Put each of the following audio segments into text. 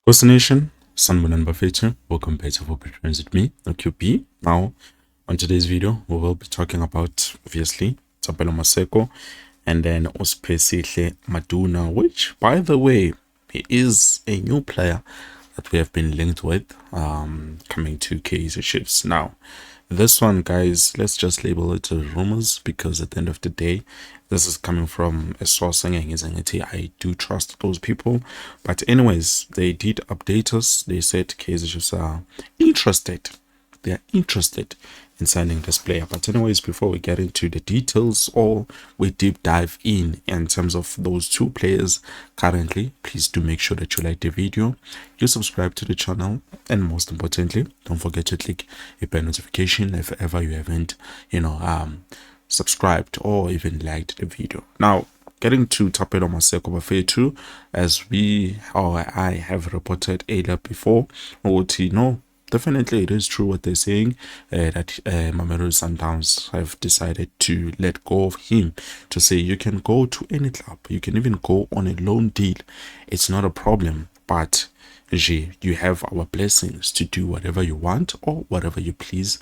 Host Nation, Sanbunan Bafetu, welcome back to Football Friends with me, QP. Now, on today's video, we will be talking about, obviously, Thapelo Maseko and then Uspesihle Maduna, which, by the way, he is a new player that we have been linked with coming to Kaizer Chiefs. Now, this one, guys, let's just label it as rumors because at the end of the day, this is coming from a source saying I do trust those people. But anyways, they did update us. They said Kaizer Chiefs are interested. They are interested in signing this player. But anyways, before we get into the details or we deep dive in terms of those two players currently, please do make sure that you like the video, you subscribe to the channel, and most importantly, don't forget to click a bell notification if ever you haven't, subscribed or even liked the video. Now, getting to Thapelo Maseko Bafetu, as I have reported earlier before, definitely it is true what they're saying, that Mamelodi Sundowns have decided to let go of him, to say you can go to any club, you can even go on a loan deal, it's not a problem, but you have our blessings to do whatever you want or whatever you please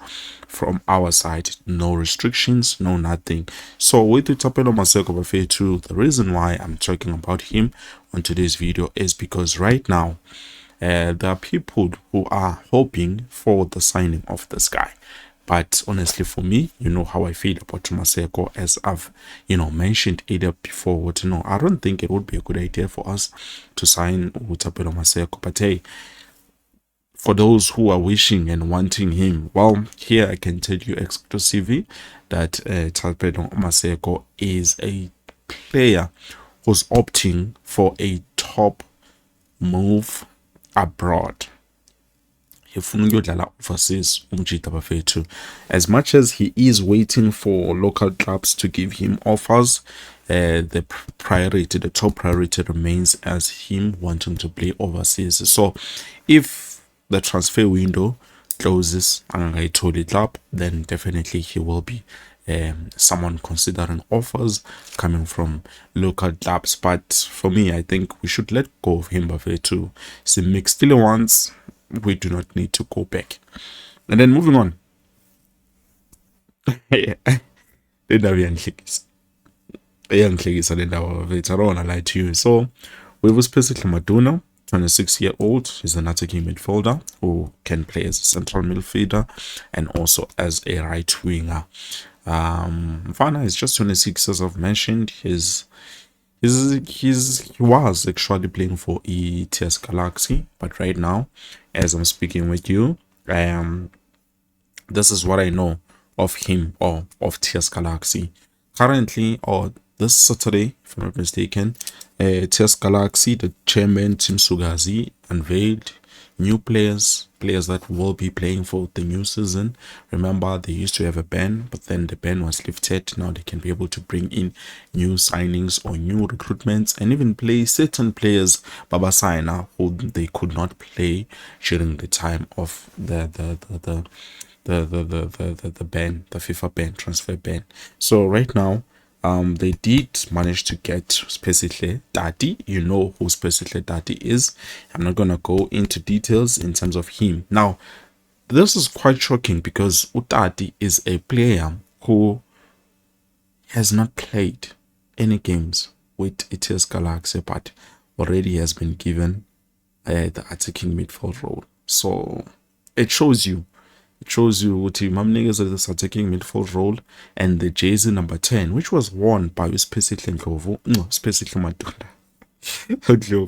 from our side. No restrictions, no nothing. So with the Thapelo Maseko Bafetu, the reason why I'm talking about him on today's video is because right now there are people who are hoping for the signing of this guy. But honestly, for me, you know how I feel about Maseko, as I've, mentioned earlier before. I don't think it would be a good idea for us to sign Thapelo Maseko. But hey, for those who are wishing and wanting him, well, here I can tell you exclusively that Thapelo Maseko is a player who's opting for a top move abroad. Overseas, as much as he is waiting for local clubs to give him offers, the top priority remains as him wanting to play overseas. So if the transfer window closes and I told it up, then definitely he will be someone considering offers coming from local clubs. But for me, I think we should let go of him to some mixed still once. We do not need to go back. And then moving on. I don't want to lie to you. So we will specifically Maduna, 26-year-old. He's an attacking midfielder who can play as a central midfielder and also as a right winger. Fana is just 26, as I've mentioned. He was actually playing for ETS Galaxy, but right now, as I'm speaking with you, this is what I know of him or of TS Galaxy. Currently, or this Saturday, if I'm not mistaken, TS Galaxy, the chairman Tim Sugazi, unveiled new players that will be playing for the new season. Remember, they used to have a ban, but then the ban was lifted. Now they can be able to bring in new signings or new recruitments and even play certain players Babasana who they could not play during the time of the ban, the FIFA ban, transfer ban. So right now, they did manage to get specifically Daddy. You know who specifically Daddy is. I'm not gonna go into details in terms of him. Now, this is quite shocking because Utati is a player who has not played any games with ETS Galaxy, but already has been given the attacking midfield role. So it shows you what Mam niggas are this attacking midfield role, and the jersey number 10, which was worn by specifically Maduna.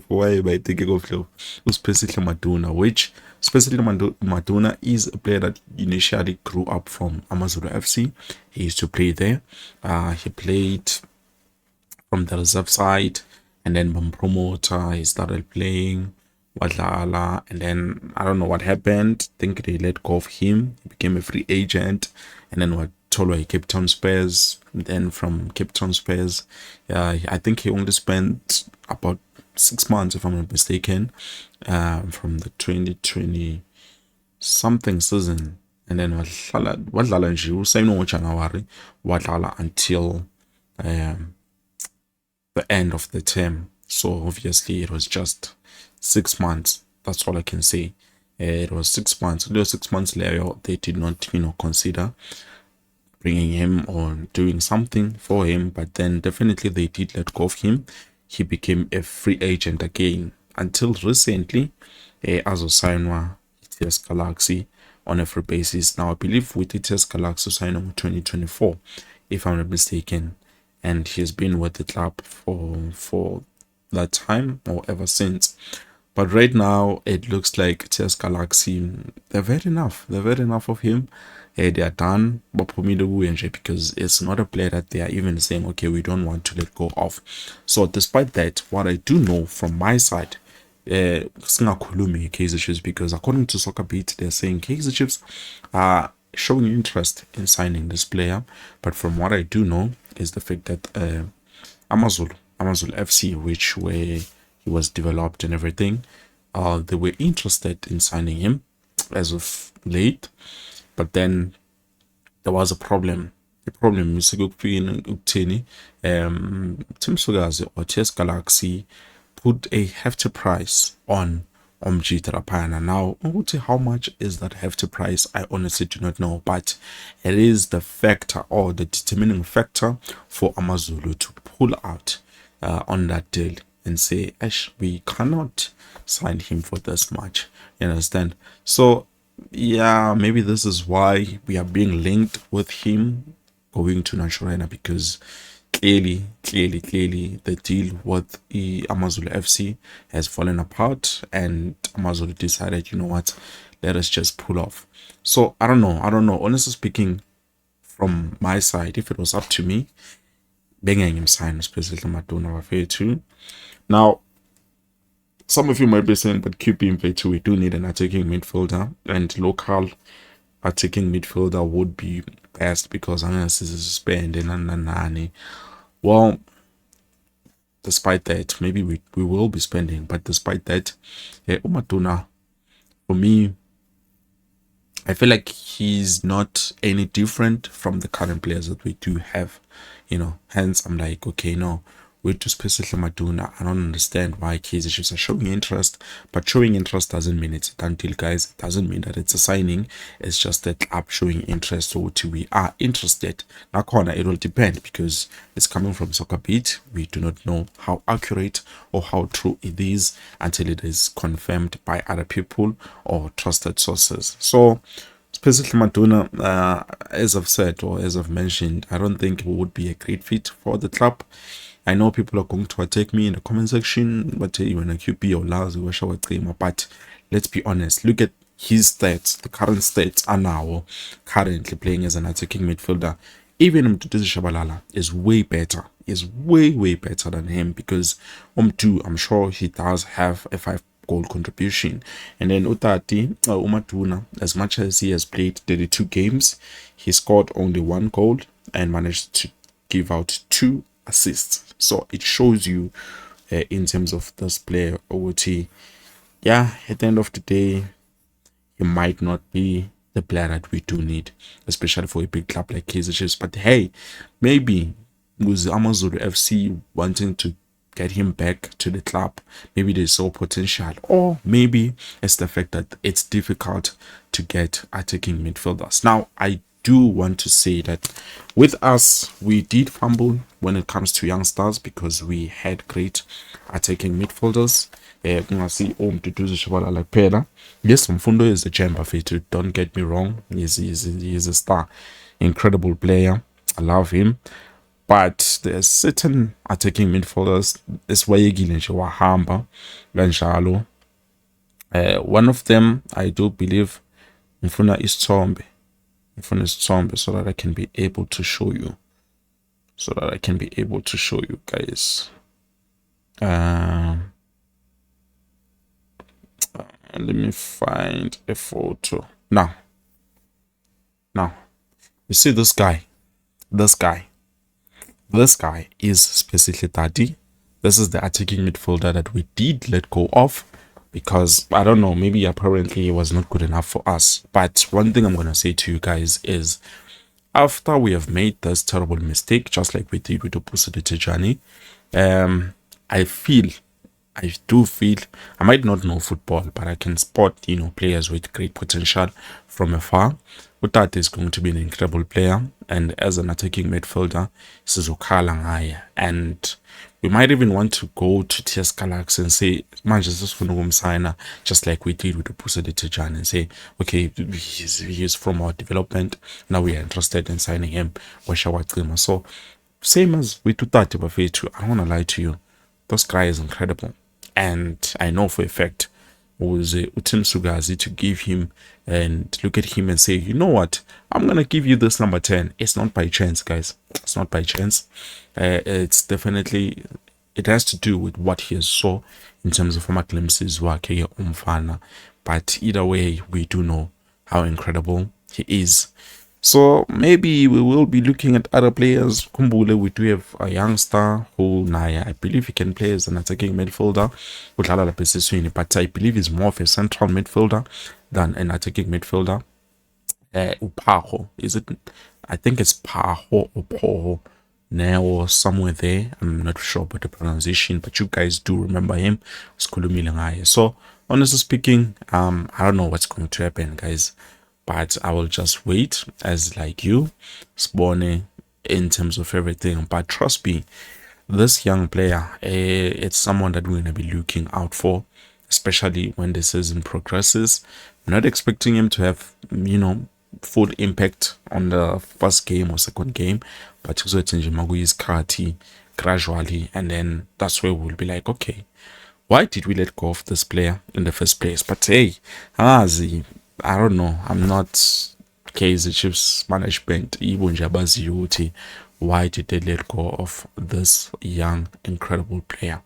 Why am I thinking of Glovo? Specifically Maduna, which specifically Maduna is a player that initially grew up from Amazulu FC. He used to play there. He played from the reserve side, and then from promoter, he started playing Wadlala, and then I don't know what happened. I think they let go of him. He became a free agent, and then what Tolwa Cape Town Spurs. Then from Cape Town Spurs, I think he only spent about 6 months, if I'm not mistaken, from the 2020 something season, and then Wadlala nje same no January, Wadlala until the end of the term. So obviously it was just 6 months That's all I can say. It was 6 months. It was 6 months later. They did not, consider bringing him or doing something for him. But then definitely they did let go of him. He became a free agent again until recently, as of signed TS Galaxy on a free basis. Now I believe with TS Galaxy signed in 2024, if I'm not mistaken, and he has been with the club for that time or ever since. But right now, it looks like TS Galaxy, they've had enough. They've had enough of him. They are done. Because it's not a player that they are even saying, okay, we don't want to let go of. So despite that, what I do know from my side, singakhulumi Kaizer Chiefs, because according to Soccer Beat, they're saying Kaizer Chiefs are showing interest in signing this player. But from what I do know is the fact that Amazulu FC, which where he was developed and everything, they were interested in signing him as of late. But then there was a problem. The problem is Tim Sugazi or TS Galaxy put a hefty price on Omjit Rapana. Now, how much is that hefty price? I honestly do not know, but it is the factor or the determining factor for Amazulu to pull out on that deal and say, Ash, we cannot sign him for this much. You understand? So, yeah, maybe this is why we are being linked with him going to Naturena, because clearly, the deal with Amazulu FC has fallen apart, and Amazulu decided, you know what, let us just pull off. So I don't know. Honestly speaking, from my side, if it was up to me, banging him sign, especially Maduna Fair too. Now, some of you might be saying, but QP in too, we do need an attacking midfielder, and local attacking midfielder would be best because unless this is spend and well, despite that, maybe we will be spending, but despite that, Maduna, for me, I feel like he's not any different from the current players that we do have, hence I'm like, okay, no, we're too specifically Maduna. I don't understand why Kaizer Chiefs are showing interest, but showing interest doesn't mean it's a done deal, guys. It doesn't mean that it's a signing. It's just that club showing interest, so we are interested. Now, corner, it will depend because it's coming from Soccer Beat. We do not know how accurate or how true it is until it is confirmed by other people or trusted sources. So, specifically Maduna, as I've said or as I've mentioned, I don't think it would be a great fit for the club. I know people are going to attack me in the comment section, but even a QP or Lazi or but let's be honest, look at his stats. The current stats are now currently playing as an attacking midfielder. Even Mtutuzi Shabalala is way better. Is way better than him because I'm sure he does have a 5-goal contribution. And then Utati, Maduna, as much as he has played 32 games, he scored only 1 goal and managed to give out 2 assists. So it shows you in terms of this player, OT, yeah, at the end of the day, he might not be the player that we do need, especially for a big club like Kaizer Chiefs. But hey, maybe with Amazulu FC wanting to get him back to the club, maybe there's so potential, or maybe it's the fact that it's difficult to get attacking midfielders. Now, I do want to say that with us, we did fumble when it comes to youngsters because we had great attacking midfielders. Yes, Mfundo is a gem, Bafetu. Don't get me wrong. He's a star, incredible player. I love him. But there's certain attacking midfielders. Wahamba, Ganjalo. One of them, I do believe, Mfuna is Tombe. So that I can be able to show you. Guys. Let me find a photo. Now, you see this guy. This guy is specifically 30. This is the attacking midfielder that we did let go of because I don't know, maybe apparently he was not good enough for us. But one thing I'm gonna say to you guys is, after we have made this terrible mistake, just like we did with Opusile Tejani, I feel I do feel I might not know football, but I can spot, players with great potential from afar. Utata is going to be an incredible player, and as an attacking midfielder, sizokhala ngaye. And we might even want to go to TS Galaxy and say, manje sesifuna ukumsayina, just like we did with Upusile Tejani, and say, okay, he's from our development. Now we are interested in signing him. So same as with Utata Bafetu, I don't want to lie to you. This guy is incredible. And I know for a fact was Utim Sugazi to give him and look at him and say, you know what, I'm gonna give you this number 10. It's not by chance, guys. It's not by chance. It's definitely, it has to do with what he saw in terms of former glimpses wakhe umfana. But either way, we do know how incredible he is. So maybe we will be looking at other players. Kumbule, we do have a youngster who, Naya, I believe he can play as an attacking midfielder. But I believe he's more of a central midfielder than an attacking midfielder. Upaho, is it? I think it's Paho or Poho. Or somewhere there. I'm not sure about the pronunciation, but you guys do remember him. So honestly speaking, I don't know what's going to happen, guys. But I will just wait as like you, Spawny, in terms of everything. But trust me, this young player, it's someone that we're going to be looking out for, especially when the season progresses. I'm not expecting him to have, full impact on the first game or second game, but is gradually, and then that's where we'll be like, okay, why did we let go of this player in the first place? But hey, I don't know. I'm not Kaizer Chiefs management. Why did they let go of this young, incredible player?